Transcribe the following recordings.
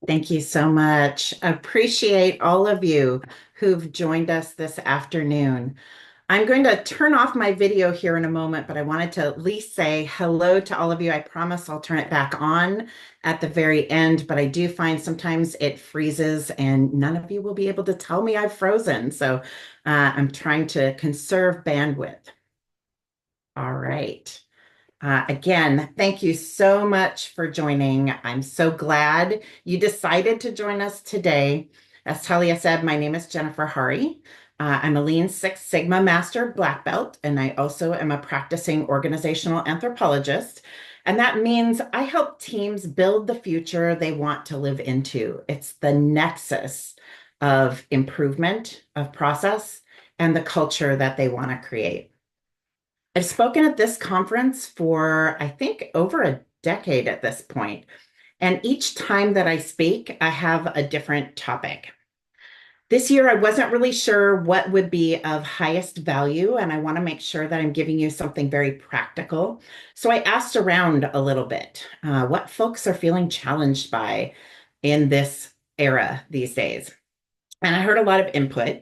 Thank you so much. Appreciate all of you who've joined us this afternoon. I'm going to turn off my video here in a moment, but I wanted to at least say hello to all of you. I promise I'll turn it back on at the very end, but I do find sometimes it freezes and none of you will be able to tell me I've frozen. So I'm trying to conserve bandwidth. All right. Again, thank you so much for joining. I'm so glad you decided to join us today. As Talia said, my name is Jennifer Hari. I'm a Lean Six Sigma Master Black Belt, and I also am a practicing organizational anthropologist. And that means I help teams build the future they want to live into. It's the nexus of improvement, of process, and the culture that they want to create. I've spoken at this conference for, I think, over a decade at this point. And each time that I speak, I have a different topic. This year, I wasn't really sure what would be of highest value, and I want to make sure that I'm giving you something very practical. So I asked around a little bit what folks are feeling challenged by in this era these days. And I heard a lot of input,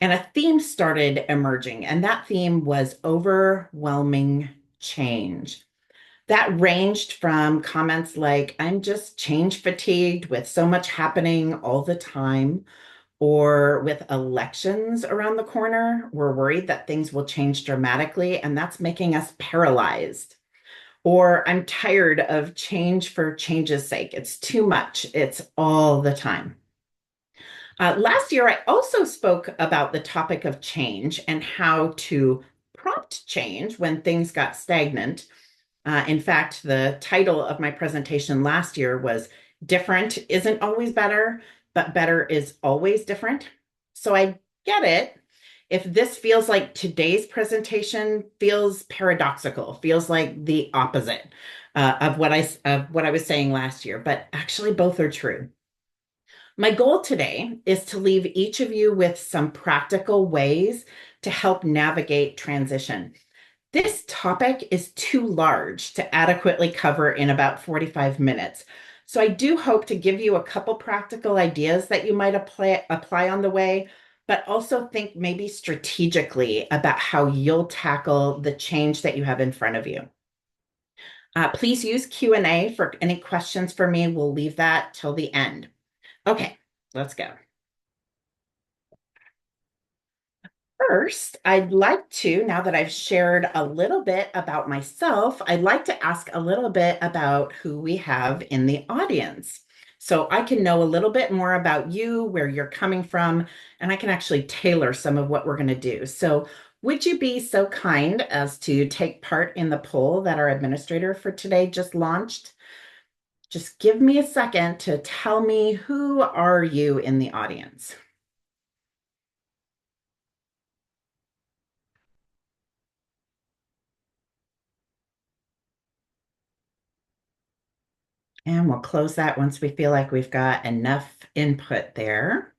and a theme started emerging, and that theme was overwhelming change. That ranged from comments like, I'm just change fatigued with so much happening all the time, or with elections around the corner, we're worried that things will change dramatically, and that's making us paralyzed. Or I'm tired of change for change's sake. It's too much, it's all the time. Last year, I also spoke about the topic of change and how to prompt change when things got stagnant. In fact, the title of my presentation last year was Different Isn't Always Better, but Better is Always Different. So I get it. If this feels like today's presentation feels paradoxical, feels like the opposite of what I was saying last year, but actually both are true. My goal today is to leave each of you with some practical ways to help navigate transition. This topic is too large to adequately cover in about 45 minutes. So I do hope to give you a couple practical ideas that you might apply on the way, but also think maybe strategically about how you'll tackle the change that you have in front of you. Please use Q&A for any questions for me. We'll leave that till the end. Okay, let's go. First, I'd like to, now that I've shared a little bit about myself, I'd like to ask a little bit about who we have in the audience. So I can know a little bit more about you, where you're coming from, and I can actually tailor some of what we're going to do. So would you be so kind as to take part in the poll that our administrator for today just launched? Just give me a second to tell me, who are you in the audience? And we'll close that once we feel like we've got enough input there.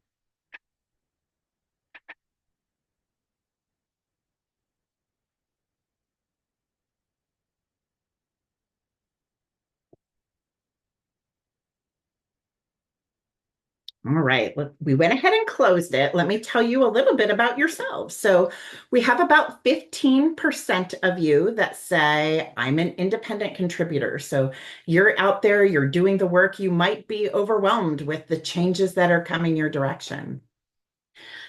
All right, we went ahead and closed it. Let me tell you a little bit about yourselves. So we have about 15% of you that say, I'm an independent contributor. So you're out there, you're doing the work. You might be overwhelmed with the changes that are coming your direction.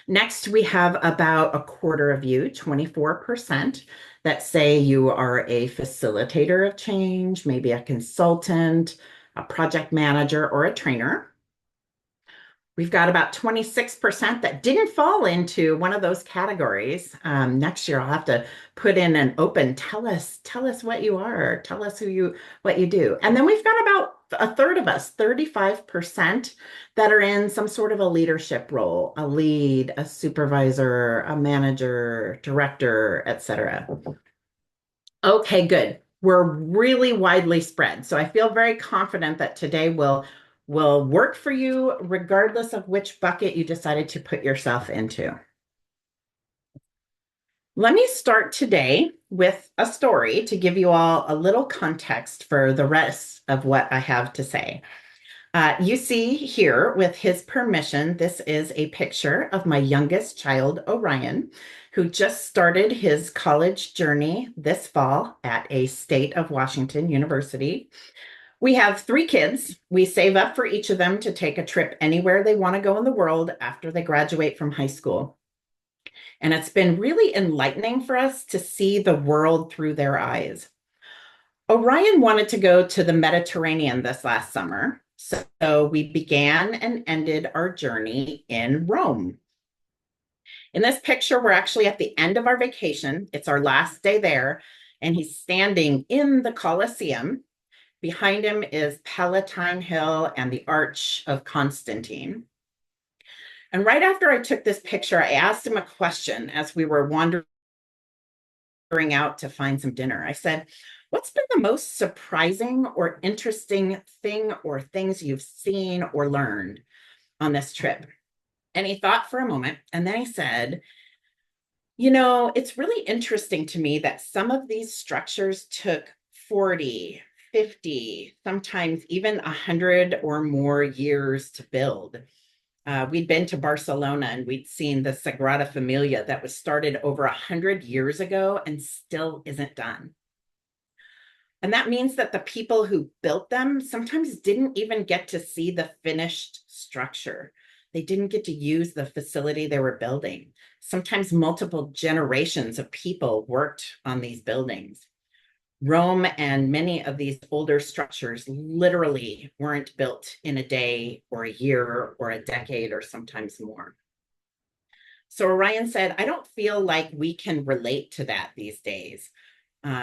Next, we have about a quarter of you, 24%, that say you are a facilitator of change, maybe a consultant, a project manager, or a trainer. We've got about 26% that didn't fall into one of those categories. Next year, I'll have to put in an open, tell us what you are, tell us what you do. And then we've got about a third of us, 35%, that are in some sort of a leadership role, a lead, a supervisor, a manager, director, etc. Okay, good. We're really widely spread. So I feel very confident that today will work for you regardless of which bucket you decided to put yourself into. Let me start today with a story to give you all a little context for the rest of what I have to say. You see here, with his permission, this is a picture of my youngest child, Orion, who just started his college journey this fall at a state of Washington university. We have three kids. We save up for each of them to take a trip anywhere they want to go in the world after they graduate from high school. And it's been really enlightening for us to see the world through their eyes. Orion wanted to go to the Mediterranean this last summer. So we began and ended our journey in Rome. In this picture, we're actually at the end of our vacation. It's our last day there, and he's standing in the Colosseum. Behind him is Palatine Hill and the Arch of Constantine. And right after I took this picture, I asked him a question as we were wandering out to find some dinner. I said, "What's been the most surprising or interesting thing or things you've seen or learned on this trip?" And he thought for a moment, and then he said, it's really interesting to me that some of these structures took 40, 50, sometimes even 100 or more years to build. We'd been to Barcelona and we'd seen the Sagrada Familia that was started over 100 years ago and still isn't done. And that means that the people who built them sometimes didn't even get to see the finished structure. They didn't get to use the facility they were building. Sometimes multiple generations of people worked on these buildings. Rome and many of these older structures literally weren't built in a day or a year or a decade or sometimes more. So Orion said, "I don't feel like we can relate to that these days.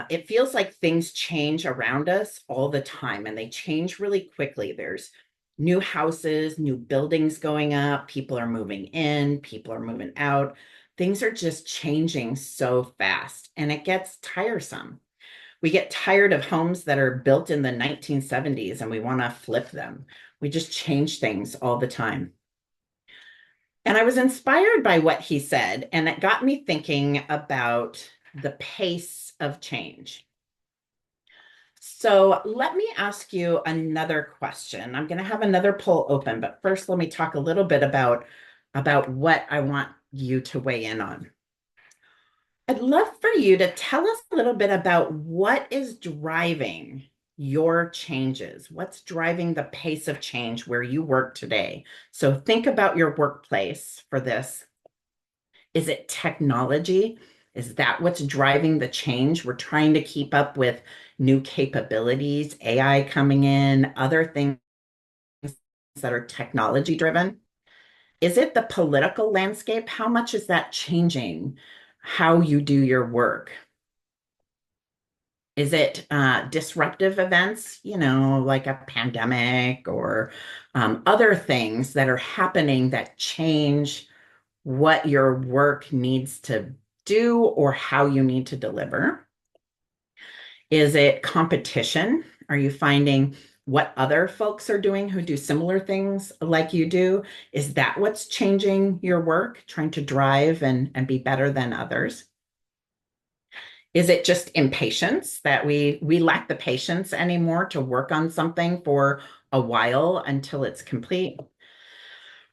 It feels like things change around us all the time, and they change really quickly. There's new houses, new buildings going up, people are moving in, people are moving out. Things are just changing so fast, and it gets tiresome. We get tired of homes that are built in the 1970s and we want to flip them. We just change things all the time." And I was inspired by what he said, and it got me thinking about the pace of change. So let me ask you another question. I'm going to have another poll open, but first let me talk a little bit about what I want you to weigh in on. I'd love for you to tell us a little bit about what is driving your changes. What's driving the pace of change where you work today? So think about your workplace for this. Is it technology? Is that what's driving the change? We're trying to keep up with new capabilities, AI coming in, other things that are technology driven. Is it the political landscape? How much is that changing how you do your work? Is it disruptive events, like a pandemic or other things that are happening that change what your work needs to do or how you need to deliver? Is it competition? Are you finding what other folks are doing who do similar things like you do? Is that what's changing your work, trying to drive and be better than others? Is it just impatience that we lack the patience anymore to work on something for a while until it's complete?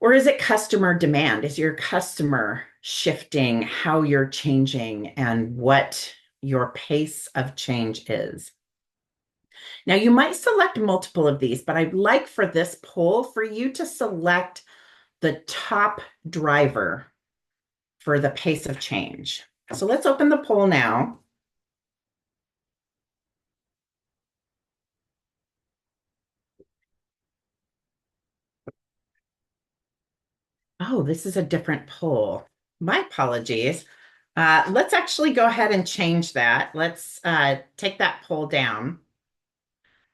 Or is it customer demand? Is your customer shifting how you're changing and what your pace of change is? Now, you might select multiple of these, but I'd like for this poll for you to select the top driver for the pace of change. So let's open the poll now. Oh, this is a different poll. My apologies. Let's actually go ahead and change that. Let's take that poll down.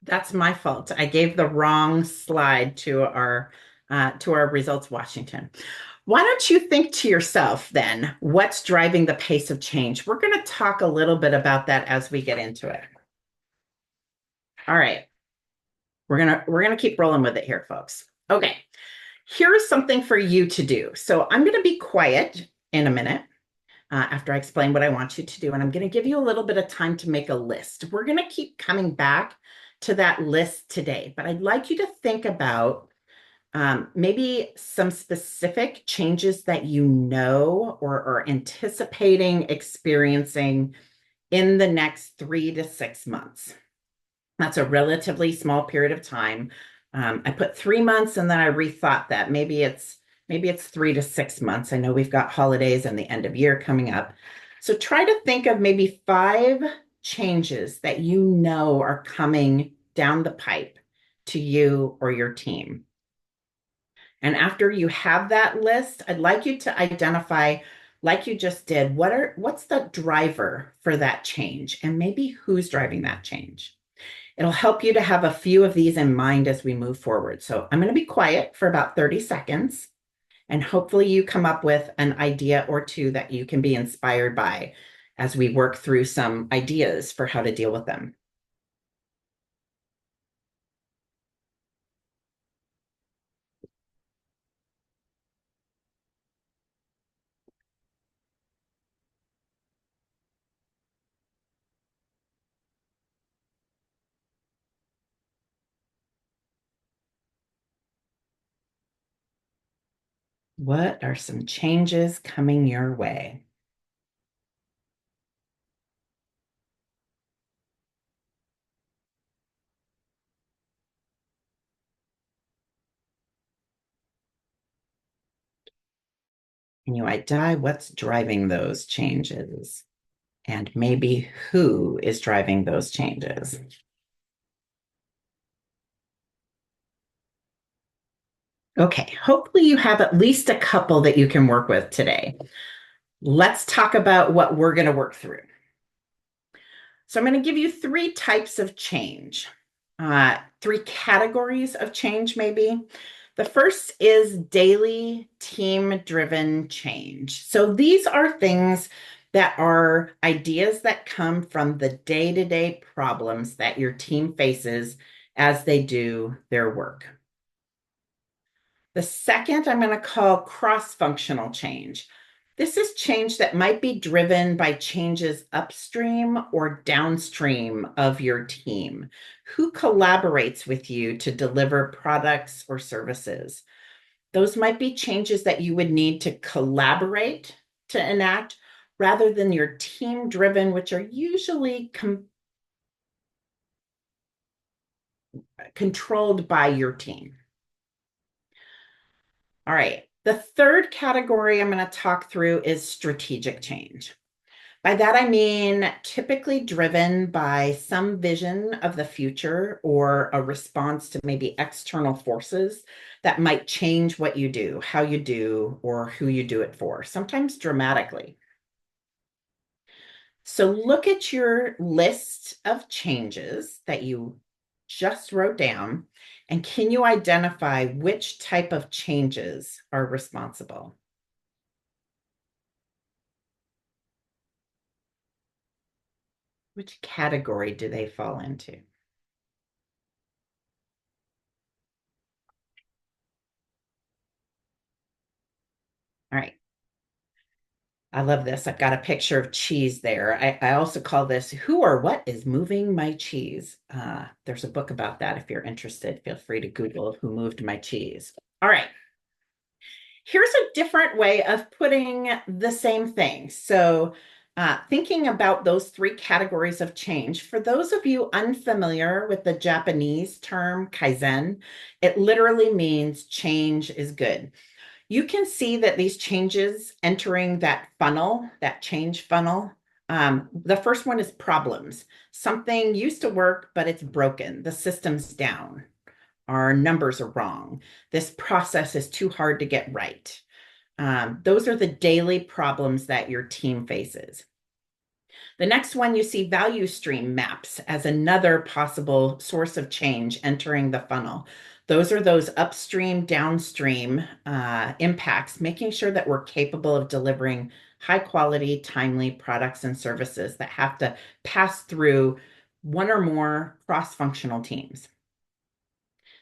That's my fault. I gave the wrong slide to our results Washington. Why don't you think to yourself then, what's driving the pace of change? We're going to talk a little bit about that as we get into it. All right. We're gonna keep rolling with it here, folks. Okay. Here's something for you to do. So I'm going to be quiet in a minute after I explain what I want you to do, and I'm going to give you a little bit of time to make a list. We're going to keep coming back to that list today, but I'd like you to think about maybe some specific changes that you know or are anticipating experiencing in the next 3 to 6 months. That's a relatively small period of time. I put 3 months and then I rethought that. Maybe it's 3 to 6 months. I know we've got holidays and the end of year coming up. So try to think of maybe 5 changes that you know are coming down the pipe to you or your team. And after you have that list, I'd like you to identify, like you just did, what's the driver for that change and maybe who's driving that change. It'll help you to have a few of these in mind as we move forward. So I'm going to be quiet for about 30 seconds, and hopefully you come up with an idea or two that you can be inspired by as we work through some ideas for how to deal with them. What are some changes coming your way? Can you identify what's driving those changes? And maybe who is driving those changes? Okay, hopefully you have at least a couple that you can work with today. Let's talk about what we're going to work through. So I'm going to give you 3 types of change, 3 categories of change, maybe. The first is daily team-driven change. So these are things that are ideas that come from the day-to-day problems that your team faces as they do their work. The second I'm going to call cross-functional change. This is change that might be driven by changes upstream or downstream of your team. Who collaborates with you to deliver products or services? Those might be changes that you would need to collaborate to enact rather than your team driven, which are usually controlled by your team. All right. The third category I'm going to talk through is strategic change. By that, I mean typically driven by some vision of the future or a response to maybe external forces that might change what you do, how you do, or who you do it for, sometimes dramatically. So look at your list of changes that you just wrote down, and can you identify which type of changes are responsible? Which category do they fall into? All right. I love this. I've got a picture of cheese there. I also call this Who or What is Moving My Cheese? There's a book about that if you're interested. Feel free to Google Who Moved My Cheese. All right. Here's a different way of putting the same thing. So, thinking about those 3 categories of change, for those of you unfamiliar with the Japanese term kaizen, it literally means change is good. You can see that these changes entering that funnel, that change funnel, the first one is problems. Something used to work, but it's broken. The system's down. Our numbers are wrong. This process is too hard to get right. Those are the daily problems that your team faces. The next one, you see value stream maps as another possible source of change entering the funnel. Those are those upstream, downstream impacts, making sure that we're capable of delivering high quality, timely products and services that have to pass through one or more cross-functional teams.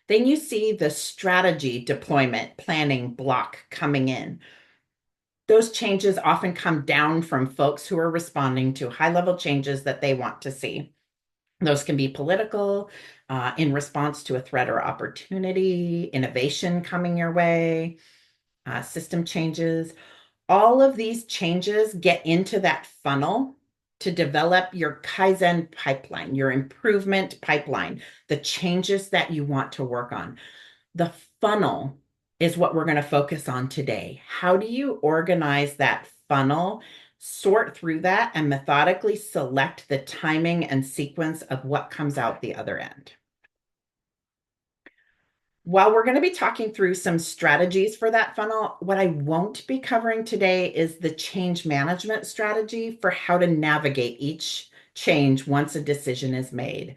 Then you see the strategy deployment planning block coming in. Those changes often come down from folks who are responding to high level changes that they want to see. Those can be political, in response to a threat or opportunity, innovation coming your way, system changes. All of these changes get into that funnel to develop your Kaizen pipeline, your improvement pipeline, the changes that you want to work on. The funnel is what we're going to focus on today. How do you organize that funnel, sort through that, and methodically select the timing and sequence of what comes out the other end? While we're going to be talking through some strategies for that funnel, what I won't be covering today is the change management strategy for how to navigate each change once a decision is made.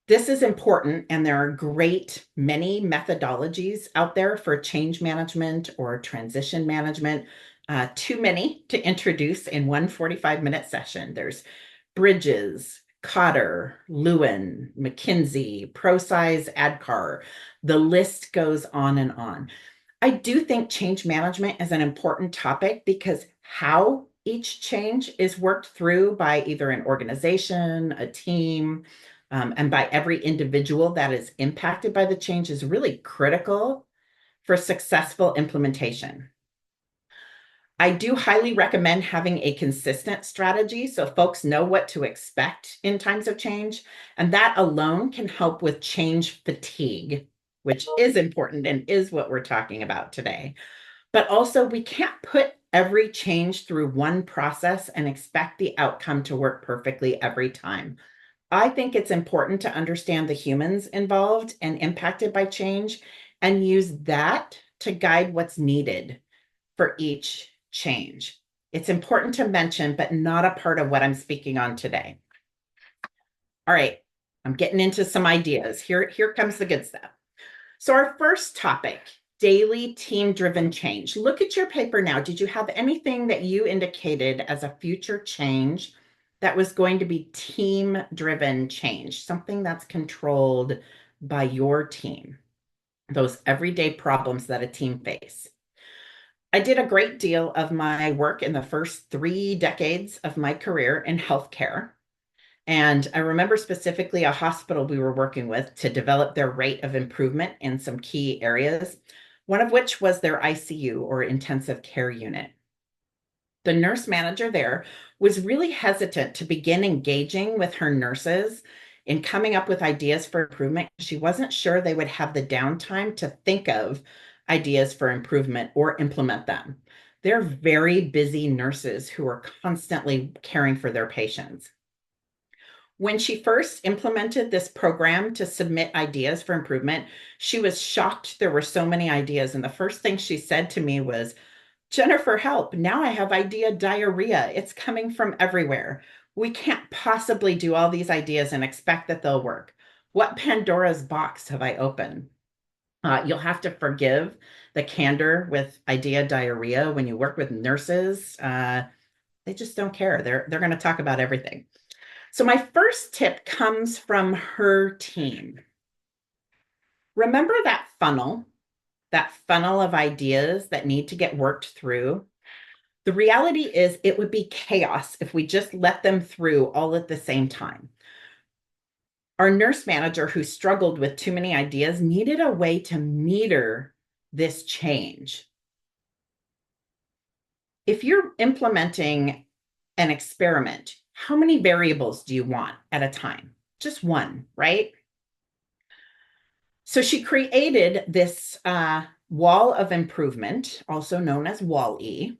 This is important, and there are many methodologies out there for change management or transition management. Too many to introduce in one 45-minute session. There's Bridges, Cotter, Lewin, McKinsey, ProSize, Adcar. The list goes on and on. I do think change management is an important topic because how each change is worked through by either an organization, a team, and by every individual that is impacted by the change is really critical for successful implementation. I do highly recommend having a consistent strategy so folks know what to expect in times of change. And that alone can help with change fatigue, which is important and is what we're talking about today. But also, we can't put every change through one process and expect the outcome to work perfectly every time. I think it's important to understand the humans involved and impacted by change and use that to guide what's needed for each change. It's important to mention, but not a part of what I'm speaking on today. All right, I'm getting into some ideas. Here comes the good stuff. So our first topic, daily team-driven change. Look at your paper now. Did you have anything that you indicated as a future change that was going to be team-driven change, something that's controlled by your team, those everyday problems that a team face? I did a great deal of my work in the first 3 decades of my career in healthcare. And I remember specifically a hospital we were working with to develop their rate of improvement in some key areas, one of which was their ICU or intensive care unit. The nurse manager there was really hesitant to begin engaging with her nurses in coming up with ideas for improvement. She wasn't sure they would have the downtime to think of ideas for improvement or implement them. They're very busy nurses who are constantly caring for their patients. When she first implemented this program to submit ideas for improvement, she was shocked there were so many ideas. And the first thing she said to me was, "Jennifer, help. Now I have idea diarrhea. It's coming from everywhere. We can't possibly do all these ideas and expect that they'll work. What Pandora's box have I opened?" You'll have to forgive the candor with idea diarrhea when you work with nurses. They just don't care. They're going to talk about everything. So my first tip comes from her team. Remember that funnel of ideas that need to get worked through? The reality is it would be chaos if we just let them through all at the same time. Our nurse manager, who struggled with too many ideas, needed a way to meter this change. If you're implementing an experiment, how many variables do you want at a time? Just one, right? So she created this wall of improvement, also known as WALL-E,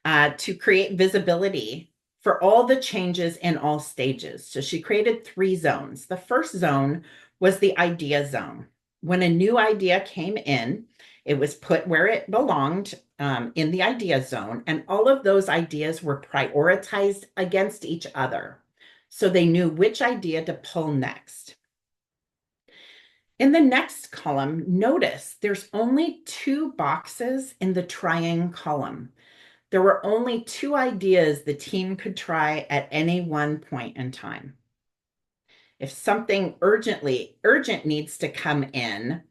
to create visibility for all the changes in all stages. So she created 3 zones. The first zone was the idea zone. When a new idea came in, it was put where it belonged in the idea zone, and all of those ideas were prioritized against each other. So they knew which idea to pull next. In the next column, notice there's only 2 boxes in the trying column. There were only 2 ideas the team could try at any one point in time. If something urgent needs to come in,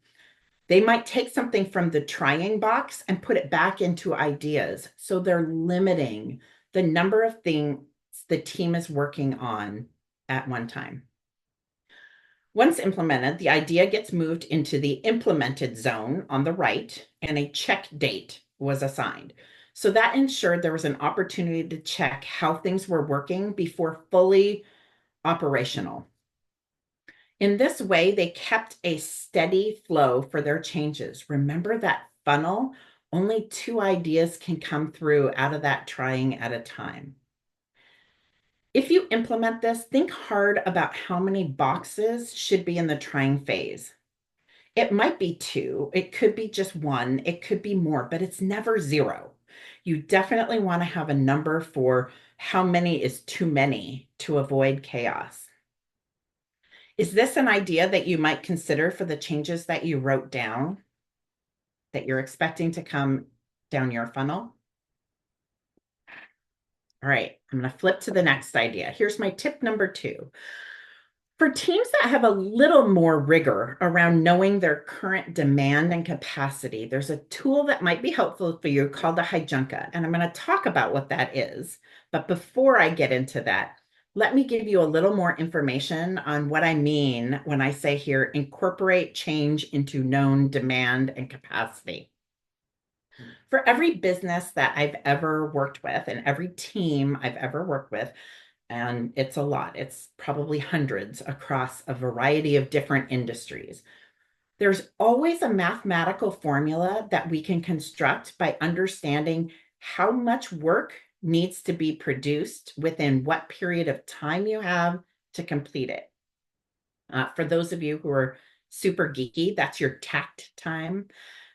they might take something from the trying box and put it back into ideas. So they're limiting the number of things the team is working on at one time. Once implemented, the idea gets moved into the implemented zone on the right, and a check date was assigned. So that ensured there was an opportunity to check how things were working before fully operational. In this way, they kept a steady flow for their changes. Remember that funnel? Only two ideas can come through out of that trying at a time. If you implement this, think hard about how many boxes should be in the trying phase. It might be two, it could be just one, it could be more, but it's never zero. You definitely want to have a number for how many is too many to avoid chaos. Is this an idea that you might consider for the changes that you wrote down that you're expecting to come down your funnel? All right, I'm going to flip to the next idea. Here's my tip number 2. For teams that have a little more rigor around knowing their current demand and capacity, there's a tool that might be helpful for you called the Hijunka, and I'm going to talk about what that is. But before I get into that, let me give you a little more information on what I mean when I say here, incorporate change into known demand and capacity. For every business that I've ever worked with and every team I've ever worked with, and it's a lot, it's probably hundreds across a variety of different industries. There's always a mathematical formula that we can construct by understanding how much work needs to be produced within what period of time you have to complete it. For those of you who are super geeky, that's your takt time,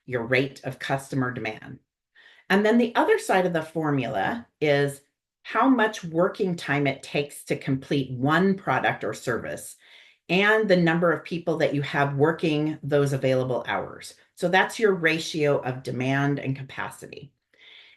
your rate of customer demand. And then the other side of the formula is how much working time it takes to complete one product or service and the number of people that you have working those available hours. So that's your ratio of demand and capacity.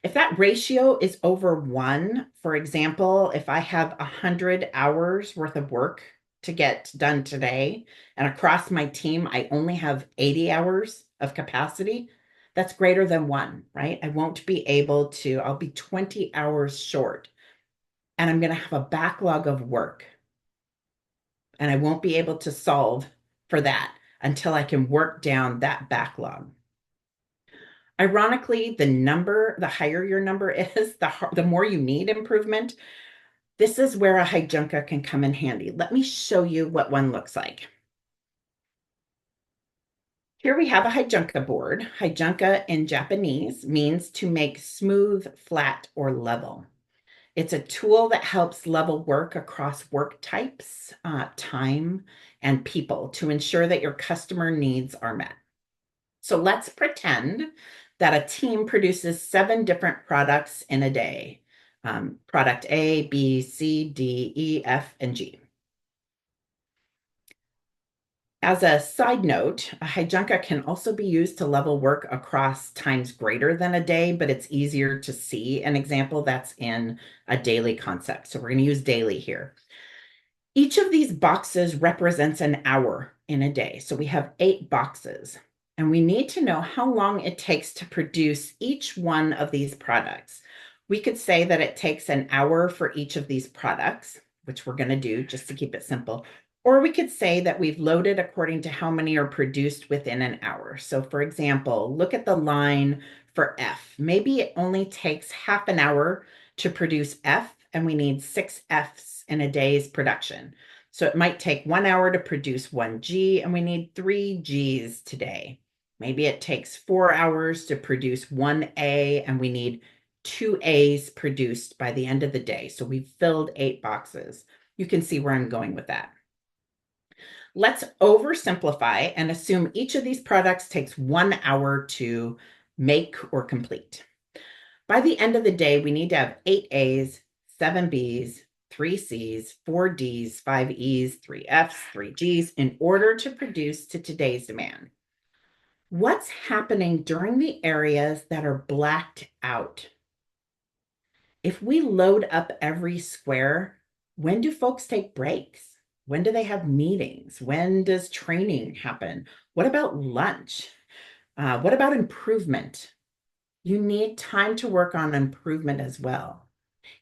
If that ratio is over 1, for example, if I have 100 hours worth of work to get done today, and across my team, I only have 80 hours of capacity, that's greater than 1, right? I won't be able to, I'll be 20 hours short, and I'm going to have a backlog of work, and I won't be able to solve for that until I can work down that backlog. Ironically, the higher your number is, the more you need improvement. This is where a Hijunka can come in handy. Let me show you what one looks like. Here we have a Hijunka board. Hijunka in Japanese means to make smooth, flat, or level. It's a tool that helps level work across work types, time, and people to ensure that your customer needs are met. So let's pretend that a team produces 7 different products in a day. Product A, B, C, D, E, F, and G. As a side note, a Hijunka can also be used to level work across times greater than a day, but it's easier to see an example that's in a daily concept. So we're going to use daily here. Each of these boxes represents an hour in a day. So we have 8 boxes, and we need to know how long it takes to produce each one of these products. We could say that it takes an hour for each of these products, which we're going to do just to keep it simple. Or we could say that we've loaded according to how many are produced within an hour. So for example, look at the line for F. Maybe it only takes half an hour to produce F, and we need 6 Fs in a day's production. So it might take 1 hour to produce 1 G, and we need 3 Gs today. Maybe it takes 4 hours to produce 1 A, and we need 2 A's produced by the end of the day. So we've filled 8 boxes. You can see where I'm going with that. Let's oversimplify and assume each of these products takes 1 hour to make or complete. By the end of the day, we need to have 8 A's, 7 B's, 3 C's, 4 D's, 5 E's, 3 F's, 3 G's in order to produce to today's demand. What's happening during the areas that are blacked out? If we load up every square, when do folks take breaks? When do they have meetings? When does training happen? What about lunch? What about improvement? You need time to work on improvement as well.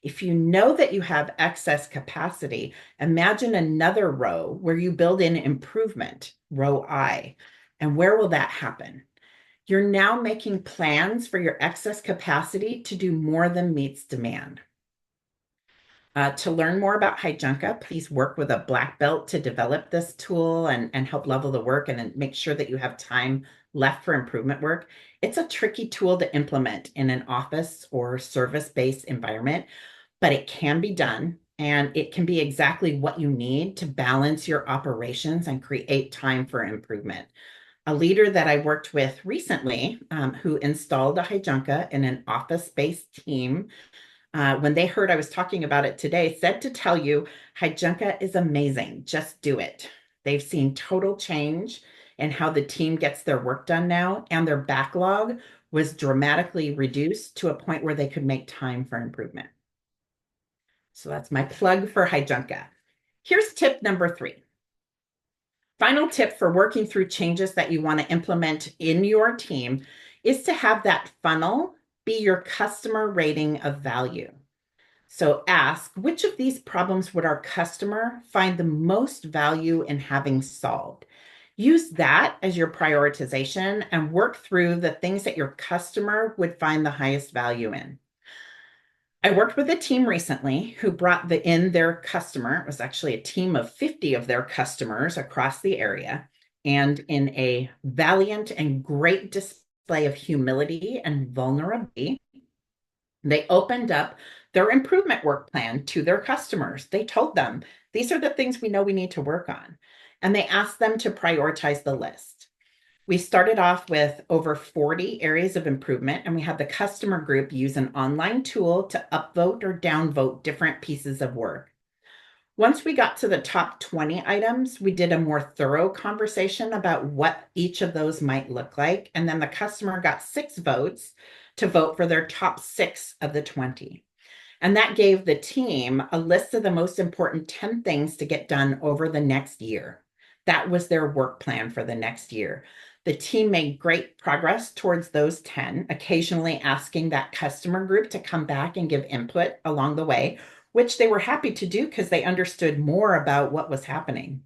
If you know that you have excess capacity, imagine another row where you build in improvement, row I. And where will that happen? You're now making plans for your excess capacity to do more than meets demand. To learn more about Hijunka, please work with a black belt to develop this tool and help level the work and make sure that you have time left for improvement work. It's a tricky tool to implement in an office or service-based environment, but it can be done, and it can be exactly what you need to balance your operations and create time for improvement. A leader that I worked with recently, who installed a Hijunka in an office-based team, when they heard I was talking about it today, said to tell you, Hijunka is amazing. Just do it. They've seen total change in how the team gets their work done now, and their backlog was dramatically reduced to a point where they could make time for improvement. So that's my plug for Hijunka. Here's tip number 3. Final tip for working through changes that you want to implement in your team is to have that funnel be your customer rating of value. So ask, which of these problems would our customer find the most value in having solved? Use that as your prioritization and work through the things that your customer would find the highest value in. I worked with a team recently who brought in their customer. It was actually a team of 50 of their customers across the area. And in a valiant and great display of humility and vulnerability, they opened up their improvement work plan to their customers. They told them, these are the things we know we need to work on. And they asked them to prioritize the list. We started off with over 40 areas of improvement, and we had the customer group use an online tool to upvote or downvote different pieces of work. Once we got to the top 20 items, we did a more thorough conversation about what each of those might look like. And then the customer got 6 votes to vote for their top 6 of the 20. And that gave the team a list of the most important 10 things to get done over the next year. That was their work plan for the next year. The team made great progress towards those 10, occasionally asking that customer group to come back and give input along the way, which they were happy to do because they understood more about what was happening.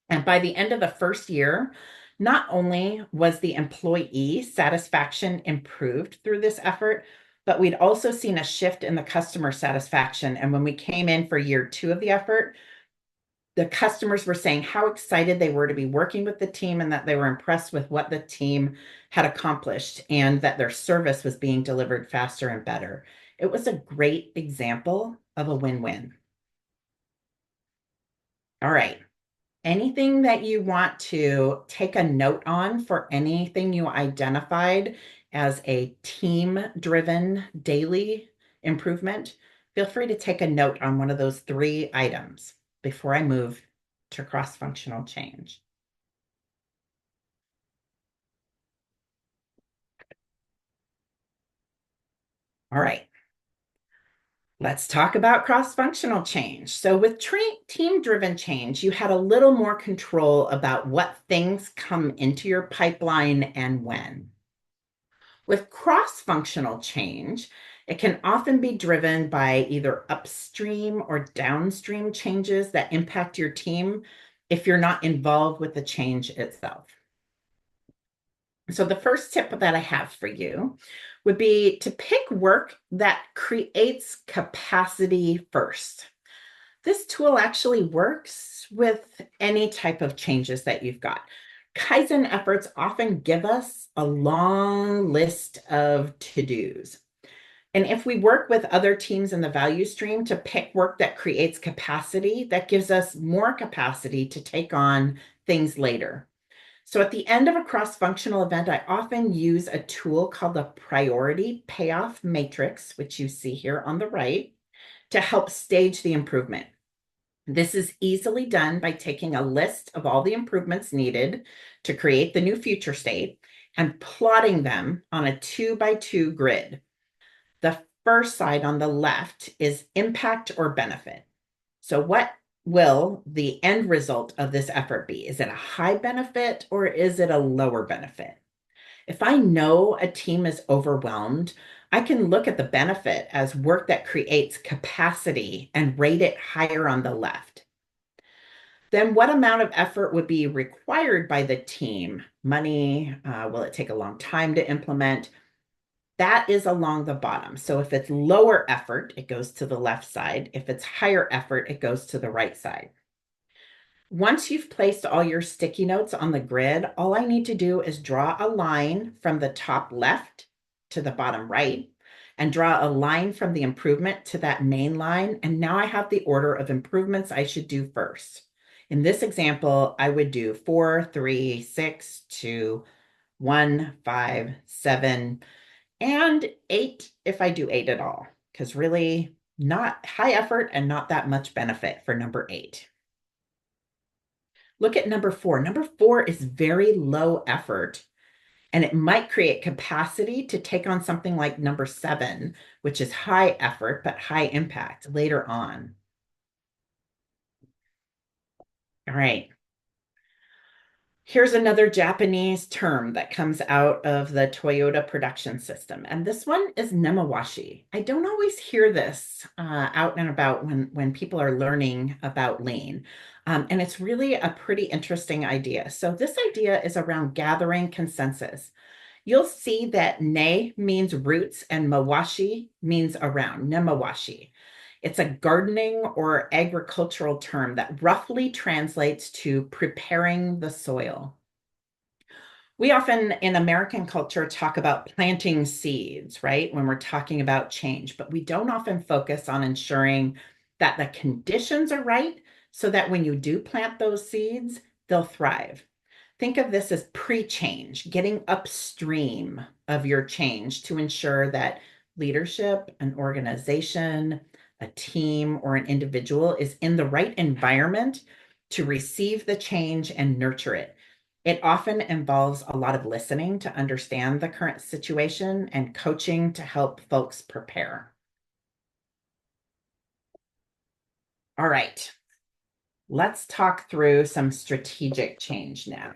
And by the end of the first year, not only was the employee satisfaction improved through this effort, but we'd also seen a shift in the customer satisfaction. And when we came in for year 2 of the effort, the customers were saying how excited they were to be working with the team and that they were impressed with what the team had accomplished and that their service was being delivered faster and better. It was a great example of a win-win. All right. Anything that you want to take a note on for anything you identified as a team-driven daily improvement, feel free to take a note on one of those 3 items before I move to cross-functional change. All right. Let's talk about cross-functional change. So with team-driven change, you had a little more control about what things come into your pipeline and when. With cross-functional change, it can often be driven by either upstream or downstream changes that impact your team if you're not involved with the change itself. So the first tip that I have for you would be to pick work that creates capacity first. This tool actually works with any type of changes that you've got. Kaizen efforts often give us a long list of to-dos. And if we work with other teams in the value stream to pick work that creates capacity, that gives us more capacity to take on things later. So at the end of a cross-functional event, I often use a tool called the priority payoff matrix, which you see here on the right, to help stage the improvement. This is easily done by taking a list of all the improvements needed to create the new future state and plotting them on a 2x2 grid. The first side on the left is impact or benefit. So what will the end result of this effort be? Is it a high benefit or is it a lower benefit? If I know a team is overwhelmed, I can look at the benefit as work that creates capacity and rate it higher on the left. Then what amount of effort would be required by the team? Money, will it take a long time to implement? That is along the bottom. So if it's lower effort, it goes to the left side. If it's higher effort, it goes to the right side. Once you've placed all your sticky notes on the grid, all I need to do is draw a line from the top left to the bottom right and draw a line from the improvement to that main line. And now I have the order of improvements I should do first. In this example, I would do 4, 3, 6, 2, 1, 5, 7, and 8 if I do 8 at all, because really not high effort and not that much benefit for number 8. Look at number 4. Number 4 is very low effort, and it might create capacity to take on something like number 7, which is high effort but high impact later on. All right. Here's another Japanese term that comes out of the Toyota production system, and this one is nemawashi. I don't always hear this out and about when people are learning about lean, and it's really a pretty interesting idea. So this idea is around gathering consensus. You'll see that ne means roots and mawashi means around, nemawashi. It's a gardening or agricultural term that roughly translates to preparing the soil. We often in American culture talk about planting seeds, right? When we're talking about change, but we don't often focus on ensuring that the conditions are right so that when you do plant those seeds, they'll thrive. Think of this as pre-change, getting upstream of your change to ensure that leadership, an organization, a team, or an individual is in the right environment to receive the change and nurture it. It often involves a lot of listening to understand the current situation and coaching to help folks prepare. All right, let's talk through some strategic change now.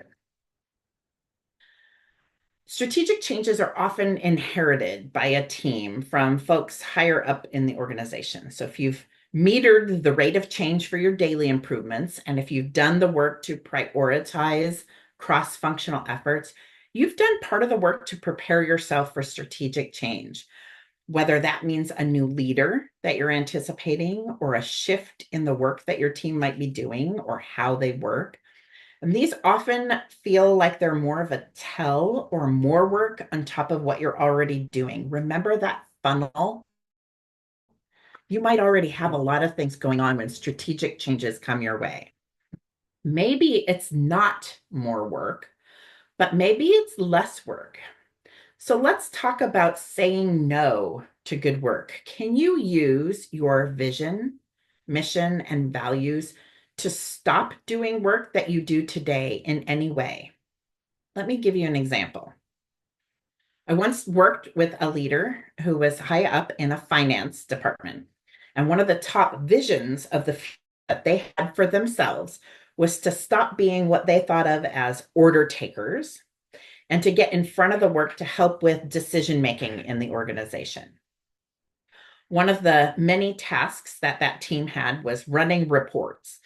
Strategic changes are often inherited by a team from folks higher up in the organization. So if you've metered the rate of change for your daily improvements, and if you've done the work to prioritize cross-functional efforts, you've done part of the work to prepare yourself for strategic change, whether that means a new leader that you're anticipating or a shift in the work that your team might be doing or how they work. And these often feel like they're more of a tell or more work on top of what you're already doing. Remember that funnel? You might already have a lot of things going on when strategic changes come your way. Maybe it's not more work, but maybe it's less work. So let's talk about saying no to good work. Can you use your vision, mission, and values to stop doing work that you do today in any way? Let me give you an example. I once worked with a leader who was high up in a finance department. And one of the top visions of the that they had for themselves was to stop being what they thought of as order takers and to get in front of the work to help with decision making in the organization. One of the many tasks that that team had was running reports.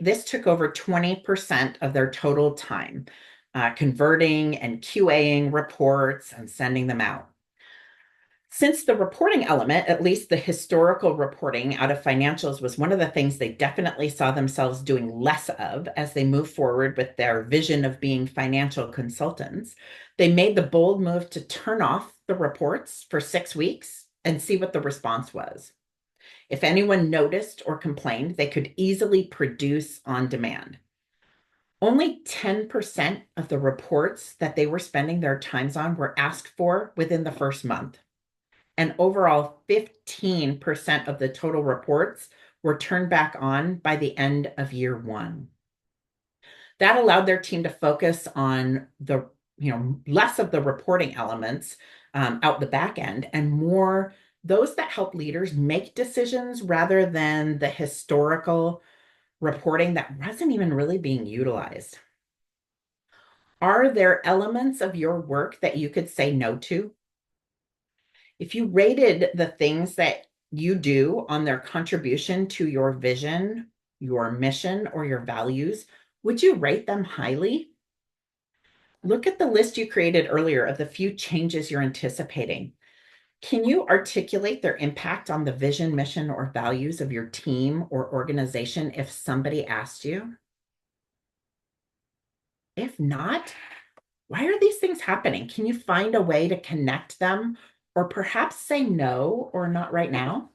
This took over 20% of their total time, converting and QAing reports and sending them out. Since the reporting element, at least the historical reporting out of financials, was one of the things they definitely saw themselves doing less of as they move forward with their vision of being financial consultants, they made the bold move to turn off the reports for 6 weeks and see what the response was. If anyone noticed or complained, they could easily produce on demand. Only 10% of the reports that they were spending their times on were asked for within the first month. And overall, 15% of the total reports were turned back on by the end of year 1. That allowed their team to focus on the, less of the reporting elements out the back end and more those that help leaders make decisions rather than the historical reporting that wasn't even really being utilized. Are there elements of your work that you could say no to? If you rated the things that you do on their contribution to your vision, your mission, or your values, would you rate them highly? Look at the list you created earlier of the few changes you're anticipating. Can you articulate their impact on the vision, mission, or values of your team or organization if somebody asked you? If not, why are these things happening? Can you find a way to connect them or perhaps say no or not right now?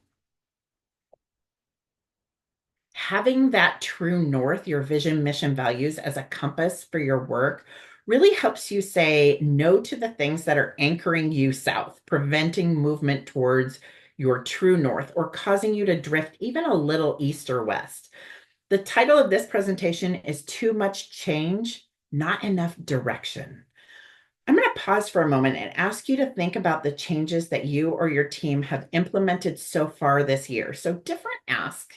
Having that true north, your vision, mission, values as a compass for your work really helps you say no to the things that are anchoring you south, preventing movement towards your true north or causing you to drift even a little east or west. The title of this presentation is Too Much Change, Not Enough Direction. I'm going to pause for a moment and ask you to think about the changes that you or your team have implemented so far this year. So, different ask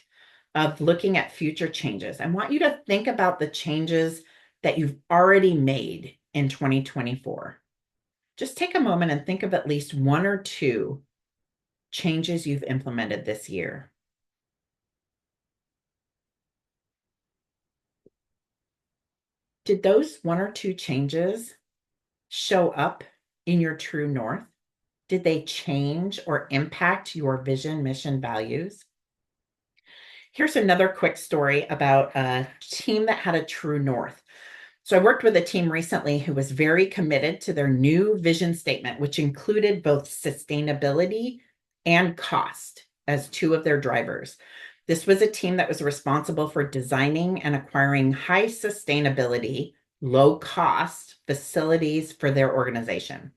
of looking at future changes. I want you to think about the changes that you've already made in 2024. Just take a moment and think of at least one or two changes you've implemented this year. Did those one or two changes show up in your true north? Did they change or impact your vision, mission, values? Here's another quick story about a team that had a true north. So I worked with a team recently who was very committed to their new vision statement, which included both sustainability and cost as two of their drivers. This was a team that was responsible for designing and acquiring high sustainability, low cost facilities for their organization.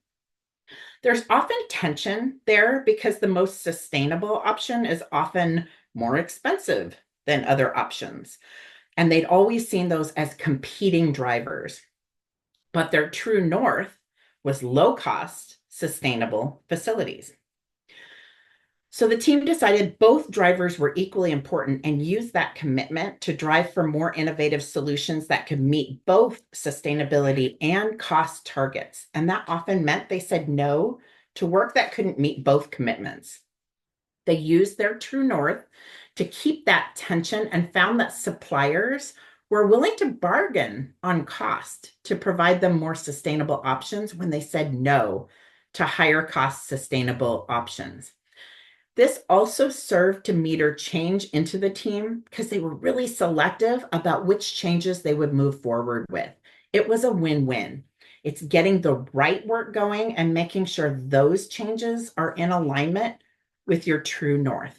There's often tension there because the most sustainable option is often more expensive than other options. And they'd always seen those as competing drivers. But their true north was low cost, sustainable facilities. So the team decided both drivers were equally important and used that commitment to drive for more innovative solutions that could meet both sustainability and cost targets. And that often meant they said no to work that couldn't meet both commitments. They used their true north to keep that tension and found that suppliers were willing to bargain on cost to provide them more sustainable options when they said no to higher cost sustainable options. This also served to meter change into the team because they were really selective about which changes they would move forward with. It was a win-win. It's getting the right work going and making sure those changes are in alignment with your true north.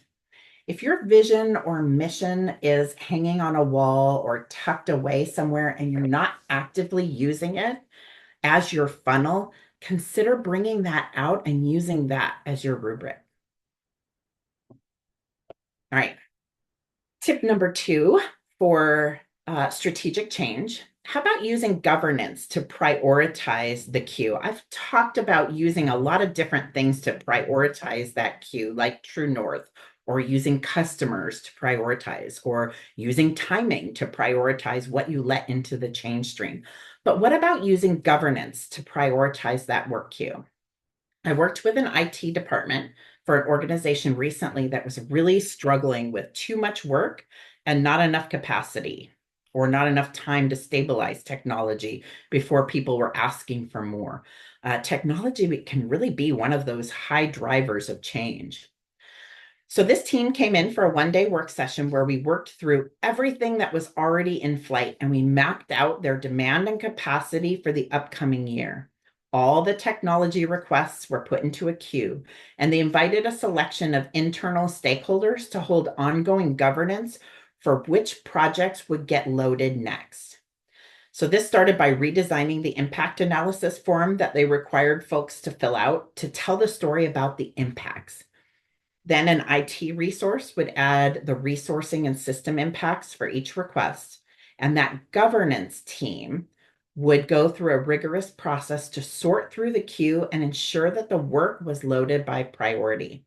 If your vision or mission is hanging on a wall or tucked away somewhere and you're not actively using it as your funnel, consider bringing that out and using that as your rubric. All right. Tip number 2 for strategic change. How about using governance to prioritize the queue? I've talked about using a lot of different things to prioritize that queue, like True North, or using customers to prioritize, or using timing to prioritize what you let into the change stream. But what about using governance to prioritize that work queue? I worked with an IT department for an organization recently that was really struggling with too much work and not enough capacity or not enough time to stabilize technology before people were asking for more. Technology can really be one of those high drivers of change. So this team came in for a one-day work session where we worked through everything that was already in flight and we mapped out their demand and capacity for the upcoming year. All the technology requests were put into a queue, and they invited a selection of internal stakeholders to hold ongoing governance for which projects would get loaded next. So this started by redesigning the impact analysis form that they required folks to fill out to tell the story about the impacts. Then an IT resource would add the resourcing and system impacts for each request. And that governance team would go through a rigorous process to sort through the queue and ensure that the work was loaded by priority.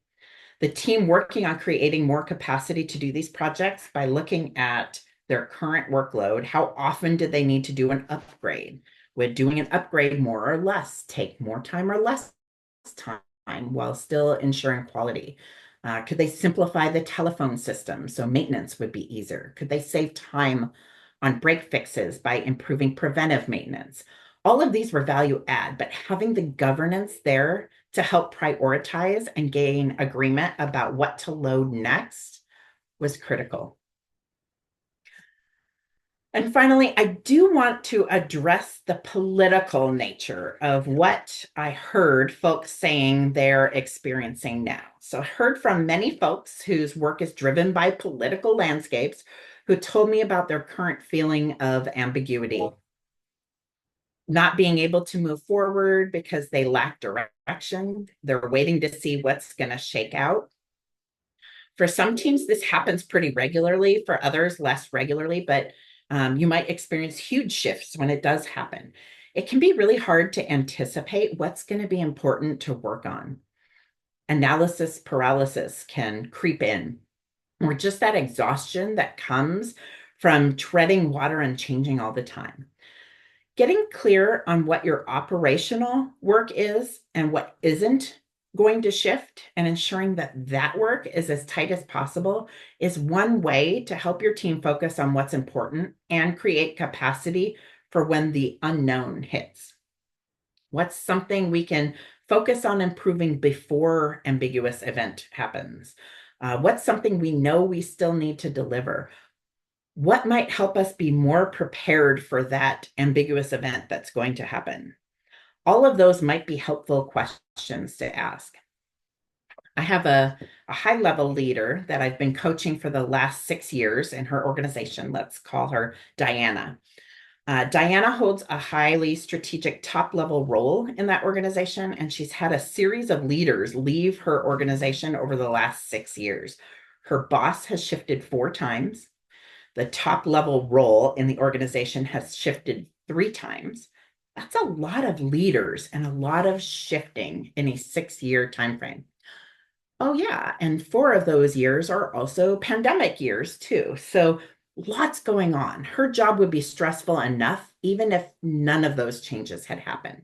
The team working on creating more capacity to do these projects by looking at their current workload. How often did they need to do an upgrade? Would doing an upgrade more or less take more time or less time? while still ensuring quality? Could they simplify the telephone system so maintenance would be easier? Could they save time on break fixes by improving preventive maintenance? All of these were value add, but having the governance there to help prioritize and gain agreement about what to load next was critical. And finally, I do want to address the political nature of what I heard folks saying they're experiencing now. So I heard from many folks whose work is driven by political landscapes who told me about their current feeling of ambiguity, not being able to move forward because they lack direction. They're waiting to see what's going to shake out. For some teams, this happens pretty regularly, for others, less regularly, but you might experience huge shifts when it does happen. It can be really hard to anticipate what's going to be important to work on. Analysis paralysis can creep in, or just that exhaustion that comes from treading water and changing all the time. Getting clear on what your operational work is and what isn't going to shift, and ensuring that that work is as tight as possible, is one way to help your team focus on what's important and create capacity for when the unknown hits. What's something we can focus on improving before ambiguous event happens? What's something we know we still need to deliver? What might help us be more prepared for that ambiguous event that's going to happen? All of those might be helpful questions to ask. I have a high-level leader that I've been coaching for the last 6 years in her organization. Let's call her Diana. Diana holds a highly strategic top-level role in that organization, and she's had a series of leaders leave her organization over the last 6 years. Her boss has shifted 4 times. The top-level role in the organization has shifted 3 times. That's a lot of leaders and a lot of shifting in a 6-year timeframe. Oh, yeah. And 4 of those years are also pandemic years, too. So lots going on. Her job would be stressful enough, even if none of those changes had happened.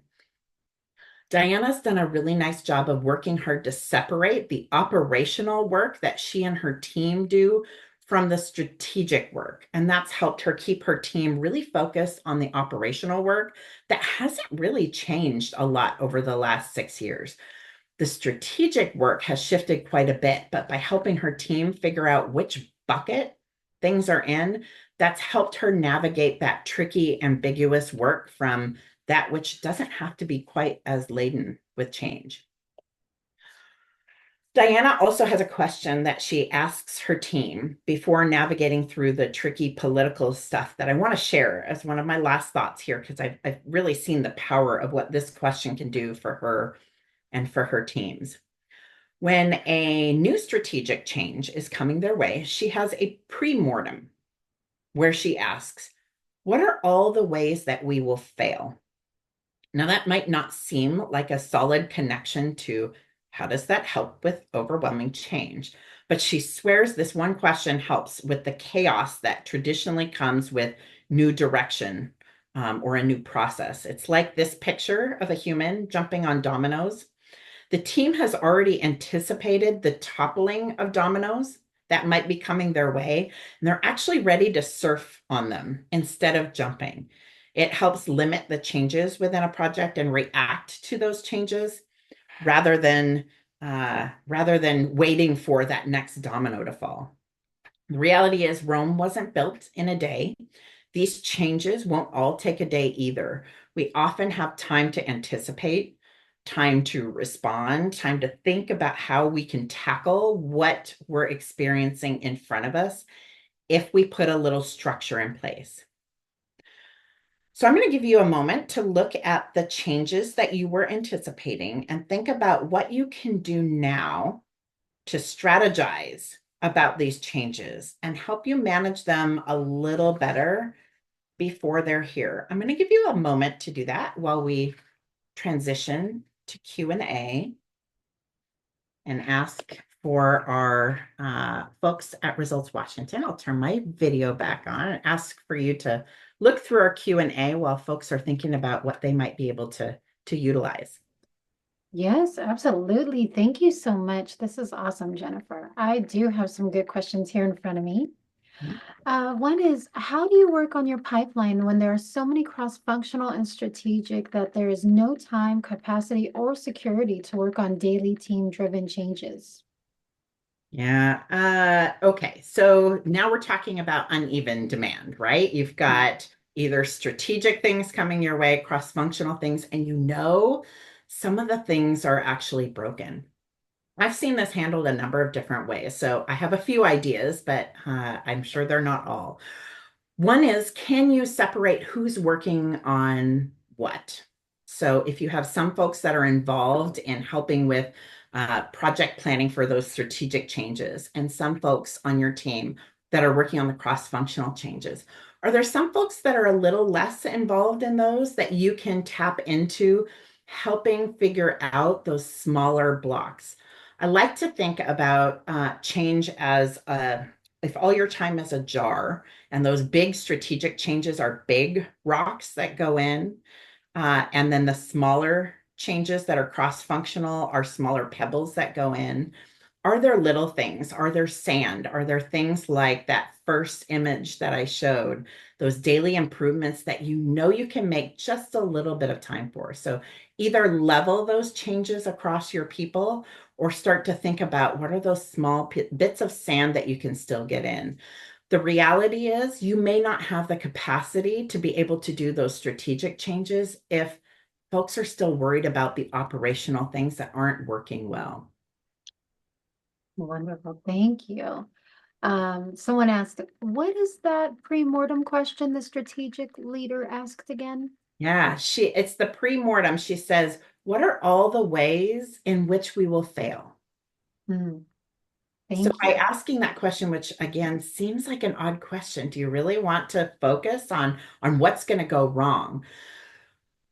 Diana's done a really nice job of working hard to separate the operational work that she and her team do from the strategic work. And that's helped her keep her team really focused on the operational work that hasn't really changed a lot over the last 6 years. The strategic work has shifted quite a bit, but by helping her team figure out which bucket things are in, that's helped her navigate that tricky, ambiguous work from that which doesn't have to be quite as laden with change. Diana also has a question that she asks her team before navigating through the tricky political stuff that I want to share as one of my last thoughts here, because I've really seen the power of what this question can do for her and for her teams. When a new strategic change is coming their way, she has a pre-mortem where she asks, what are all the ways that we will fail? Now, that might not seem like a solid connection to how does that help with overwhelming change? But she swears this one question helps with the chaos that traditionally comes with new direction or a new process. It's like this picture of a human jumping on dominoes. The team has already anticipated the toppling of dominoes that might be coming their way, and they're actually ready to surf on them instead of jumping. It helps limit the changes within a project and react to those changes rather than waiting for that next domino to fall. The reality is Rome wasn't built in a day. These changes won't all take a day either. We often have time to anticipate, time to respond, time to think about how we can tackle what we're experiencing in front of us if we put a little structure in place. So I'm going to give you a moment to look at the changes that you were anticipating and think about what you can do now to strategize about these changes and help you manage them a little better before they're here. I'm going to give you a moment to do that while we transition to Q&A and ask for our folks at Results Washington. I'll turn my video back on and ask for you to look through our Q&A while folks are thinking about what they might be able to utilize. Yes, absolutely. Thank you so much. This is awesome, Jennifer. I do have some good questions here in front of me. One is, how do you work on your pipeline when there are so many cross-functional and strategic that there is no time, capacity, or security to work on daily team-driven changes? Yeah. Okay. So now we're talking about uneven demand, right? You've Mm. got either strategic things coming your way, cross-functional things, and some of the things are actually broken. I've seen this handled a number of different ways. So I have a few ideas, but I'm sure they're not all. One is, can you separate who's working on what? So if you have some folks that are involved in helping with project planning for those strategic changes, and some folks on your team that are working on the cross-functional changes, are there some folks that are a little less involved in those that you can tap into helping figure out those smaller blocks? I like to think about change as if all your time is a jar and those big strategic changes are big rocks that go in. And then the smaller changes that are cross-functional are smaller pebbles that go in. Are there little things? Are there sand? Are there things like that first image that I showed, those daily improvements that you know you can make just a little bit of time for? So either level those changes across your people or start to think about what are those small bits of sand that you can still get in. The reality is, you may not have the capacity to be able to do those strategic changes if folks are still worried about the operational things that aren't working well. Wonderful. Thank you. Someone asked, what is that pre-mortem question the strategic leader asked again? Yeah, it's the pre-mortem. She says, "What are all the ways in which we will fail?" Hmm, So thank by you. asking that question, which again seems like an odd question, do you really want to focus on what's going to go wrong?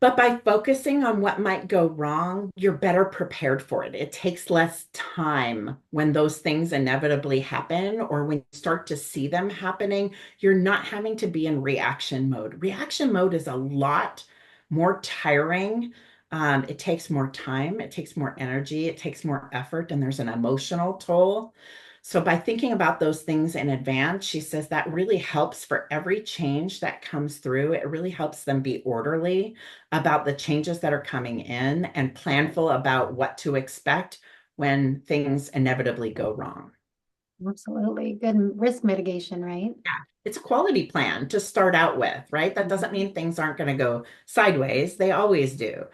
But by focusing on what might go wrong, you're better prepared for it. It takes less time when those things inevitably happen, or when you start to see them happening, you're not having to be in reaction mode. Reaction mode is a lot more tiring. It takes more time, it takes more energy, it takes more effort, and there's an emotional toll. So, by thinking about those things in advance, she says that really helps for every change that comes through. It really helps them be orderly about the changes that are coming in and planful about what to expect when things inevitably go wrong. Absolutely. Good risk mitigation, right? Yeah, it's a quality plan to start out with, right? That doesn't Mhm. mean things aren't going to go sideways. They always do.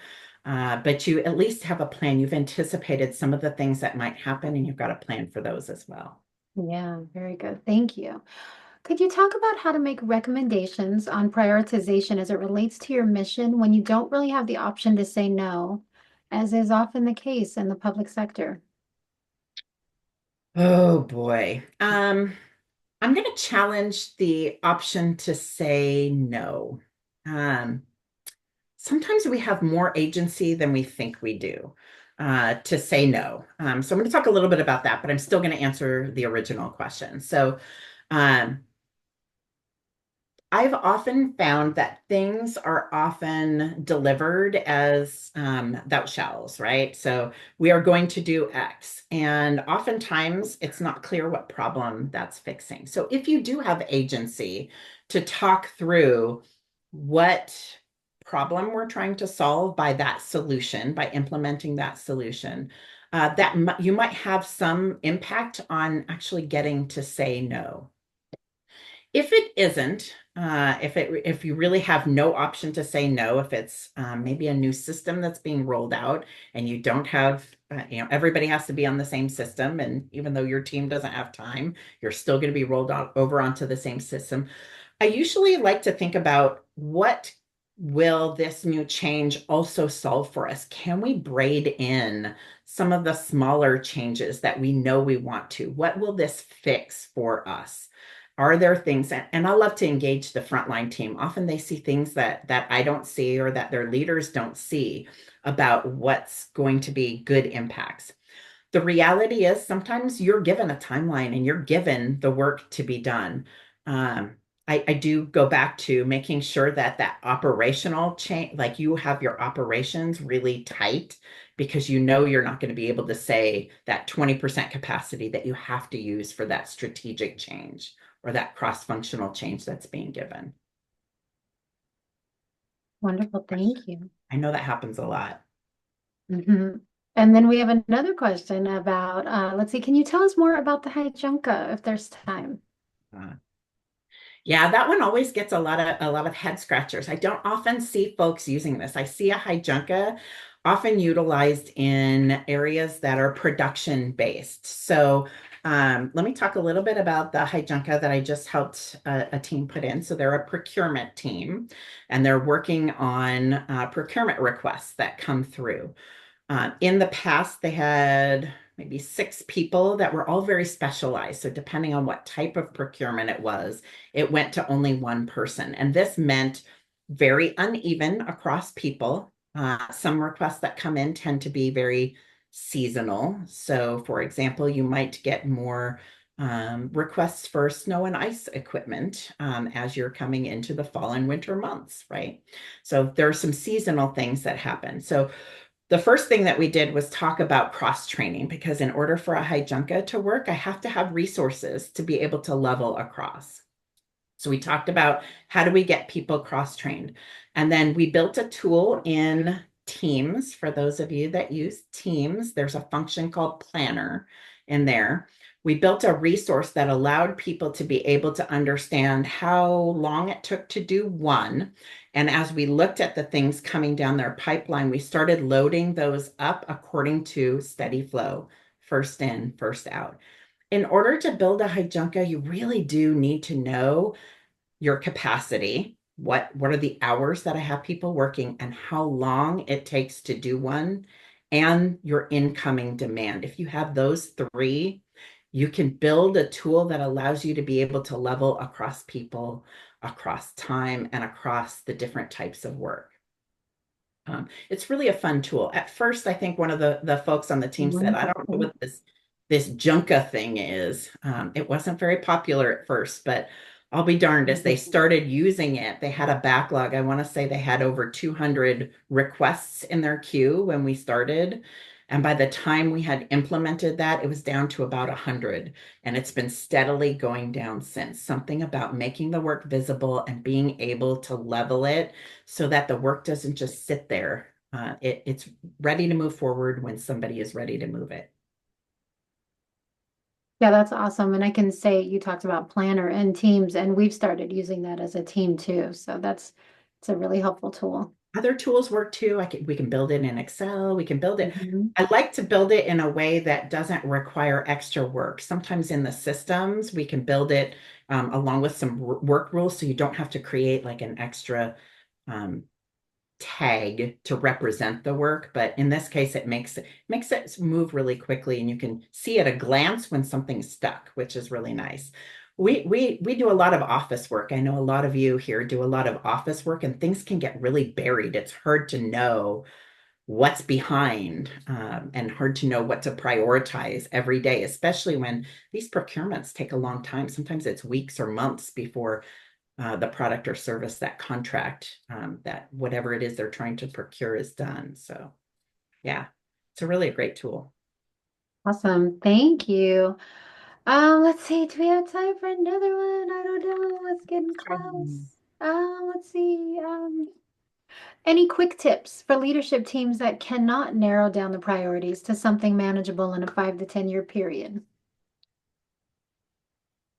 But you at least have a plan. You've anticipated some of the things that might happen, and you've got a plan for those as well. Yeah, very good. Thank you. Could you talk about how to make recommendations on prioritization as it relates to your mission when you don't really have the option to say no, as is often the case in the public sector? Oh boy. I'm going to challenge the option to say no. Um, Sometimes we have more agency than we think we do to say no. So I'm going to talk a little bit about that, but I'm still going to answer the original question. So um, I've often found that things are often delivered as thou shalls, right? So we are going to do X. And oftentimes it's not clear what problem that's fixing. So if you do have agency to talk through what problem we're trying to solve by that solution, by implementing that solution, you might have some impact on actually getting to say no. If it isn't, if you really have no option to say no, if it's maybe a new system that's being rolled out and you don't have, everybody has to be on the same system, and even though your team doesn't have time, you're still going to be rolled out over onto the same system. I usually like to think about what will this new change also solve for us? Can we braid in some of the smaller changes that we know we want to? What will this fix for us? Are there things, and I love to engage the frontline team. Often they see things that I don't see or that their leaders don't see about what's going to be good impacts. The reality is sometimes you're given a timeline and you're given the work to be done. Um, I do go back to making sure that that operational change, like you have your operations really tight because you know you're not going to be able to say that 20% capacity that you have to use for that strategic change or that cross-functional change that's being given. Wonderful. Thank you. I know that happens a lot. Mhm. And then we have another question about, let's see, can you tell us more about the Hijunka if there's time? Uh, Yeah, that one always gets a lot of head scratchers. I don't often see folks using this. I see a hijunka often utilized in areas that are production based. So let me talk a little bit about the hijunka that I just helped a team put in. So they're a procurement team, and they're working on procurement requests that come through. In the past, they had maybe 6 people that were all very specialized. So, depending on what type of procurement it was, it went to only one person. And this meant very uneven across people. Some requests that come in tend to be very seasonal. So, for example, you might get more requests for snow and ice equipment as you're coming into the fall and winter months, right? So, there are some seasonal things that happen. So, the first thing that we did was talk about cross training because in order for a hijunka to work, I have to have resources to be able to level across. So we talked about how do we get people cross trained. And then we built a tool in Teams. For those of you that use Teams, there's a function called Planner in there. We built a resource that allowed people to be able to understand how long it took to do one. And as we looked at the things coming down their pipeline, we started loading those up according to steady flow, first in, first out. In order to build a hijunka, you really do need to know your capacity. What are the hours that I have people working and how long it takes to do one, and your incoming demand. If you have those three, you can build a tool that allows you to be able to level across people, across time, and across the different types of work. It's really a fun tool. At first, I think one of the folks on the team said, "I don't know Wonderful. what this Junka thing is." It wasn't very popular at first, but I'll be darned, as they started using it, they had a backlog. I want to say they had over 200 requests in their queue when we started. And by the time we had implemented that, it was down to about 100. And it's been steadily going down since. Something about making the work visible and being able to level it so that the work doesn't just sit there. It's ready to move forward when somebody is ready to move it. Yeah, that's awesome. And I can say you talked about Planner and Teams, and we've started using that as a team too. So it's a really helpful tool. Other tools work too. We can build it in Excel. We can build it. Mhm. I like to build it in a way that doesn't require extra work. Sometimes in the systems, we can build it along with some work rules so you don't have to create like an extra um, tag to represent the work, but in this case it makes it move really quickly and you can see at a glance when something's stuck, which is really nice. We do a lot of office work. I know a lot of you here do a lot of office work and things can get really buried. It's hard to know what's behind and hard to know what to prioritize every day, especially when these procurements take a long time. Sometimes it's weeks or months before the product or service, that contract, that whatever it is they're trying to procure is done. So, yeah, it's a really a great tool. Awesome. Thank you. Let's see. Do we have time for another one? I don't know. It's getting Um, close. Let's see. Any quick tips for leadership teams that cannot narrow down the priorities to something manageable in a 5 to 10 year period?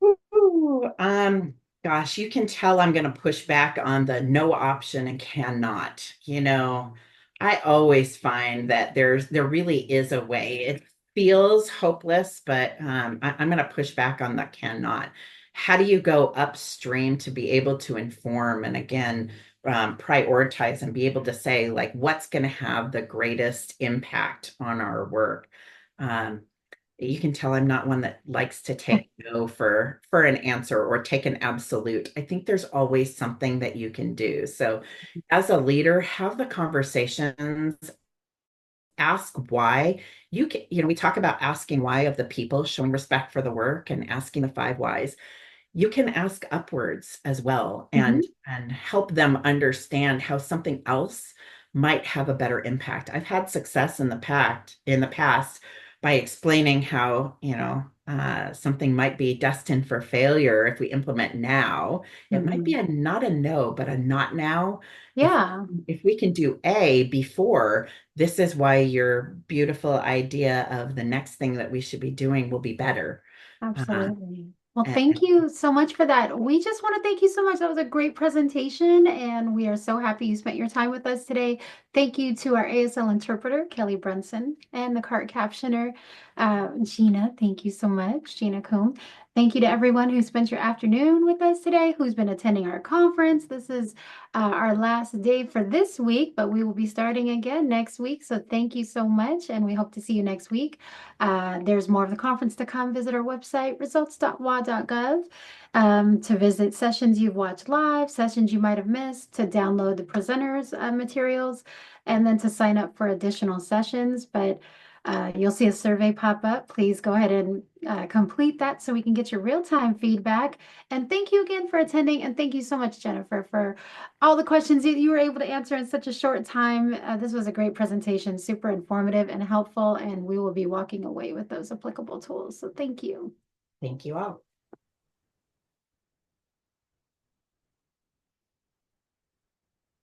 Ooh, gosh, you can tell I'm going to push back on the no option and cannot. I always find that there really is a way. It feels hopeless, but I'm going to push back on the cannot. How do you go upstream to be able to inform and again prioritize and be able to say like what's going to have the greatest impact on our work? Um, you can tell I'm not one that likes to take no for an answer or take an absolute. I think there's always something that you can do. So as a leader, have the conversations, ask why. We talk about asking why of the people, showing respect for the work and asking the 5 whys. you can ask upwards as well Mhm. and help them understand how something else might have a better impact. I've had success in the past by explaining how, something might be destined for failure if we implement now. It might be Mhm. a not a no, but a not now. If Yeah, if we can do A before, this is why your beautiful idea of the next thing that we should be doing will be better. Uh, absolutely. Well, and, thank you so much for that. We just want to thank you so much. That was a great presentation, and we are so happy you spent your time with us today. Thank you to our ASL interpreter, Kelly Brunson, and the cart captioner, Gina. Thank you so much, Gina Coombe. Thank you to everyone who spent your afternoon with us today, who's been attending our conference. This is our last day for this week, but we will be starting again next week. So thank you so much, and we hope to see you next week. There's more of the conference to come. Visit our website, results.wa.gov, to visit sessions you've watched live, sessions you might have missed, to download the presenters' materials, and then to sign up for additional sessions. But you'll see a survey pop up. Please go ahead and complete that so we can get your real-time feedback. And thank you again for attending. And thank you so much, Jennifer, for all the questions you were able to answer in such a short time. This was a great presentation, super informative and helpful, and we will be walking away with those applicable tools. So thank you. thank you all.